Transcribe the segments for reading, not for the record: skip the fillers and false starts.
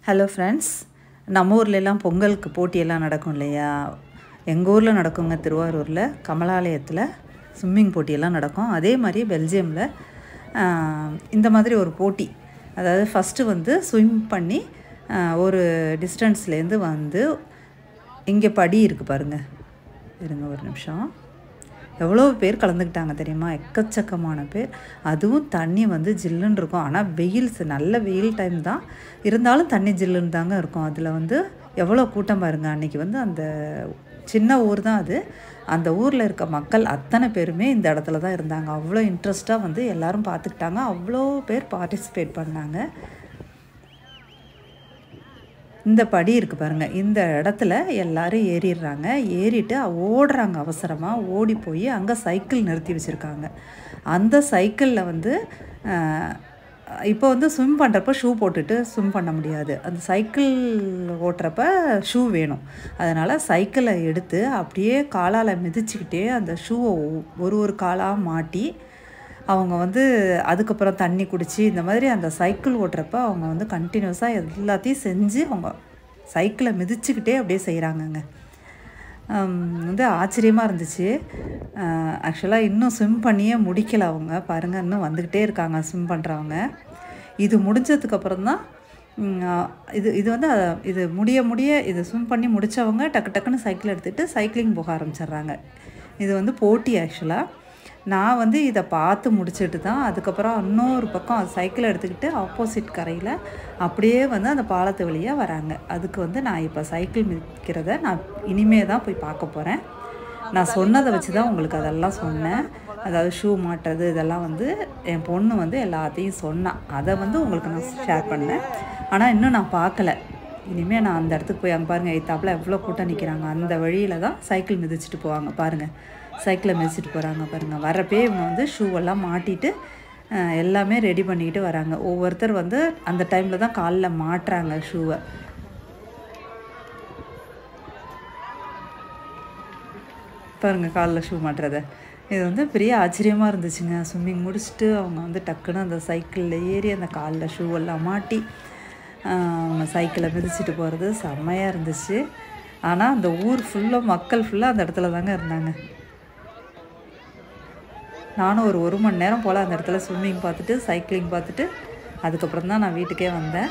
Hello friends, நம்ம ஊர்லெலாம் பொங்கலுக்கு போட்டியெல்லாம் நடக்கும் இல்லையா? எங்கள் ஊரில் நடக்குங்க. திருவாரூரில் கமலாலயத்தில் ஸ்விம்மிங் போட்டியெல்லாம் நடக்கும். அதே மாதிரி பெல்ஜியமில் இந்த மாதிரி ஒரு போட்டி, அதாவது ஃபஸ்ட்டு வந்து ஸ்விம் பண்ணி ஒரு டிஸ்டன்ஸ்லேருந்து வந்து இங்கே படி இருக்குது பாருங்கள், இருங்க ஒரு நிமிஷம். எவ்வளோ பேர் கலந்துக்கிட்டாங்க தெரியுமா? எக்கச்சக்கமான பேர். அதுவும் தண்ணி வந்து ஜில்லுன்னு இருக்கும். ஆனால் நல்ல வெயில் டைம் தான், இருந்தாலும் தண்ணி ஜில்லுன்னு தாங்க இருக்கும். அதில் வந்து எவ்வளோ கூட்டம் பாருங்கள். அன்றைக்கி வந்து அந்த சின்ன ஊர் தான் அது. அந்த ஊரில் இருக்க மக்கள் அத்தனை பேருமே இந்த இடத்துல தான் இருந்தாங்க. அவ்வளோ இன்ட்ரெஸ்ட்டாக வந்து எல்லோரும் பார்த்துக்கிட்டாங்க. அவ்வளோ பேர் பார்ட்டிசிபேட் பண்ணாங்க. இந்த படி இருக்குது பாருங்கள், இந்த இடத்துல எல்லோரும் ஏறிடுறாங்க. ஏறிட்டு ஓடுறாங்க. அவசரமாக ஓடி போய் அங்கே சைக்கிள் நிறுத்தி வச்சுருக்காங்க. அந்த சைக்கிளில் வந்து இப்போ வந்து ஸ்விம் பண்ணுறப்ப ஷூ போட்டுட்டு ஸ்விம் பண்ண முடியாது. அந்த சைக்கிள் ஓட்டுறப்ப ஷூ வேணும். அதனால் சைக்கிளை எடுத்து அப்படியே காலால் மிதிச்சுக்கிட்டே அந்த ஷூவை ஒரு காலாக மாட்டி அவங்க வந்து அதுக்கப்புறம் தண்ணி குடித்து இந்த மாதிரி அந்த சைக்கிள் ஓட்டுறப்ப அவங்க வந்து கண்டினியூஸாக எல்லாத்தையும் செஞ்சு அவங்க சைக்கிளை மிதிச்சுக்கிட்டே அப்படியே செய்கிறாங்கங்க. வந்து ஆச்சரியமாக இருந்துச்சு. ஆக்சுவலாக இன்னும் ஸ்விம் பண்ணியே முடிக்கலை அவங்க. பாருங்கள், இன்னும் வந்துக்கிட்டே இருக்காங்க ஸ்விம் பண்ணுறவங்க. இது முடிஞ்சதுக்கப்புறம் தான் இது வந்து இது முடிய இது ஸ்விம் பண்ணி முடித்தவங்க டக்குன்னு சைக்கிள் எடுத்துகிட்டு சைக்கிளிங் போக ஆரம்பிச்சிடுறாங்க. இது வந்து போட்டி. ஆக்சுவலாக நான் வந்து இதை பார்த்து முடிச்சுட்டு தான் அதுக்கப்புறம் இன்னொரு பக்கம் சைக்கிளை எடுத்துக்கிட்டு ஆப்போசிட் கரையில் அப்படியே வந்து அந்த பாலத்து வழியாக வராங்க. அதுக்கு வந்து நான் இப்போ சைக்கிள் மிதிக்கிறத நான் இனிமே தான் போய் பார்க்க போகிறேன். நான் சொன்னதை வச்சு தான் உங்களுக்கு அதெல்லாம் சொன்னேன். அதாவது ஷூ மாட்டுறது இதெல்லாம் வந்து என் பொண்ணு வந்து எல்லாத்தையும் சொன்னான். அதை வந்து உங்களுக்கு நான் ஷேர் பண்ணேன். ஆனால் இன்னும் நான் பார்க்கல. இனிமேல் நான் அந்த இடத்துக்கு போய் அங்கே பாருங்கள், எத்தாப்பில் எவ்வளோ கூட்டம் நிற்கிறாங்க. அந்த வழியில் தான் சைக்கிள் மிதிச்சுட்டு போவாங்க. பாருங்கள், சைக்கிளை மிதிச்சுட்டு போகிறாங்க பாருங்கள். வரப்பே இவங்க வந்து ஷூவெல்லாம் மாட்டிட்டு எல்லாமே ரெடி பண்ணிக்கிட்டு வராங்க. ஒவ்வொருத்தர் வந்து அந்த டைமில் தான் காலில் மாட்டுறாங்க ஷூவை. பாருங்கள், காலில் ஷூ மாட்டுறத. இது வந்து பெரிய ஆச்சரியமாக இருந்துச்சுங்க. ஸ்விம்மிங் முடிச்சுட்டு அவங்க வந்து டக்குன்னு அந்த சைக்கிளில் ஏறி அந்த காலில் ஷூவெல்லாம் மாட்டி அவங்க சைக்கிளை மிதிச்சுட்டு போகிறது செம்மையாக இருந்துச்சு. ஆனால் அந்த ஊர் ஃபுல்லாக மக்கள் ஃபுல்லாக அந்த இடத்துல தாங்க இருந்தாங்க. நானும் ஒரு மணி நேரம் போல் அந்த இடத்துல ஸ்விம்மிங் பார்த்துட்டு சைக்கிளிங் பார்த்துட்டு அதுக்கப்புறம் தான் நான் வீட்டுக்கே வந்தேன்.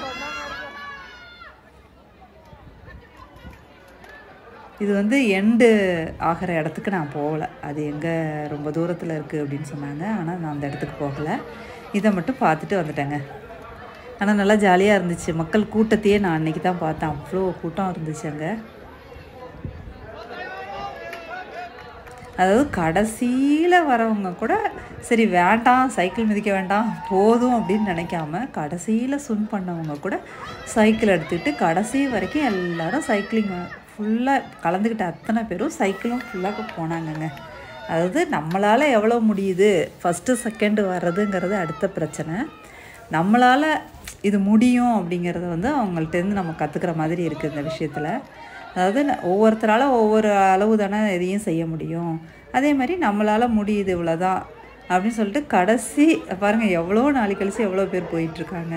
இது வந்து எண்டு ஆகிற இடத்துக்கு நான் போகலை. அது எங்கே ரொம்ப தூரத்தில் இருக்குது அப்படின்னு சொன்னாங்க. ஆனால் நான் அந்த இடத்துக்கு போகலை. இதை மட்டும் பார்த்துட்டு வந்துட்டேங்க. ஆனால் நல்லா ஜாலியாக இருந்துச்சு. மக்கள் கூட்டத்தையே நான் அன்றைக்கி தான் பார்த்தேன். அவ்வளோ கூட்டம் இருந்துச்சு அங்கே. அதாவது கடைசியில் வரவங்க கூட சரி வேண்டாம், சைக்கிள் மிதிக்க வேண்டாம், போதும் அப்படின்னு நினைக்காம கடைசியில் ஸ்விம் பண்ணவங்க கூட சைக்கிள் எடுத்துக்கிட்டு கடைசி வரைக்கும் எல்லோரும் சைக்கிளிங் ஃபுல்லாக கலந்துக்கிட்ட அத்தனை பேரும் சைக்கிளும் ஃபுல்லாக போனாங்கங்க. அதாவது நம்மளால் எவ்வளோ முடியுது, ஃபஸ்ட்டு செகண்டு வர்றதுங்கிறது அடுத்த பிரச்சனை. நம்மளால் இது முடியும் அப்படிங்கிறத வந்து அவங்கள்ட்டேருந்து நம்ம கற்றுக்கிற மாதிரி இருக்குது இந்த விஷயத்தில். அதாவது ஒவ்வொருத்தரால் ஒவ்வொரு அளவு தானே எதையும் செய்ய முடியும். அதே மாதிரி நம்மளால் முடியுது இவ்வளோதான் அப்படின்னு சொல்லிட்டு கடைசி பாருங்கள், எவ்வளோ நாள் கழிச்சு எவ்வளோ பேர் போயிட்டுருக்காங்க.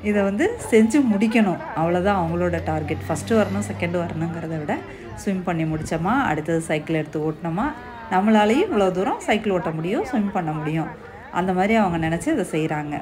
இதை வந்து செஞ்சு முடிக்கணும், அவ்வளோதான் அவங்களோட டார்கெட். ஃபஸ்ட்டு வரணும் செகண்டு வரணுங்கிறத விட ஸ்விம் பண்ணி முடித்தோமா, அடுத்தது சைக்கிள் எடுத்து ஓட்டினோமா, நம்மளாலேயும் இவ்வளோ தூரம் சைக்கிள் ஓட்ட முடியும், ஸ்விம் பண்ண முடியும், அந்த மாதிரி அவங்க நினச்சி அதை செய்கிறாங்க.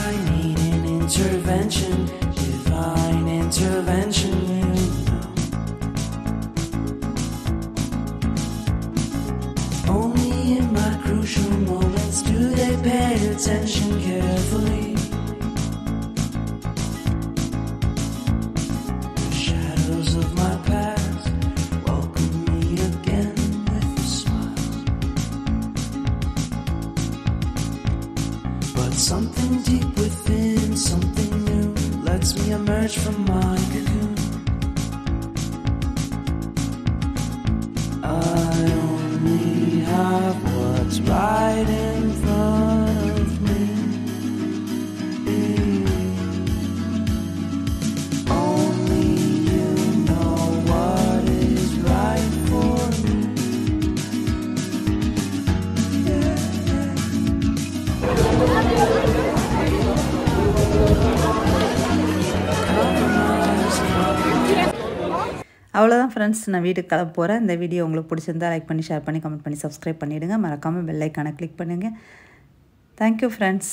I need an intervention, divine intervention, you know. Only in my crucial moments do they pay attention carefully. The shadows of my past welcome me Something deep within, something new, lets me emerge from my cocoon. I only have what's right in front of me. Only you know what is right for me. அவ்வளோதான் friends, நான் வீட்டுக்கு கிளம்ப போகிறேன். இந்த video உங்களுக்கு பிடிச்சிருந்தா like பண்ணி, share பண்ணி, கமெண்ட் பண்ணி, சப்ஸ்கிரைப் பண்ணிவிடுங்க. மறக்காமல் பெல் ஐக்கானை கிளிக் பண்ணுங்கள். Thank you friends.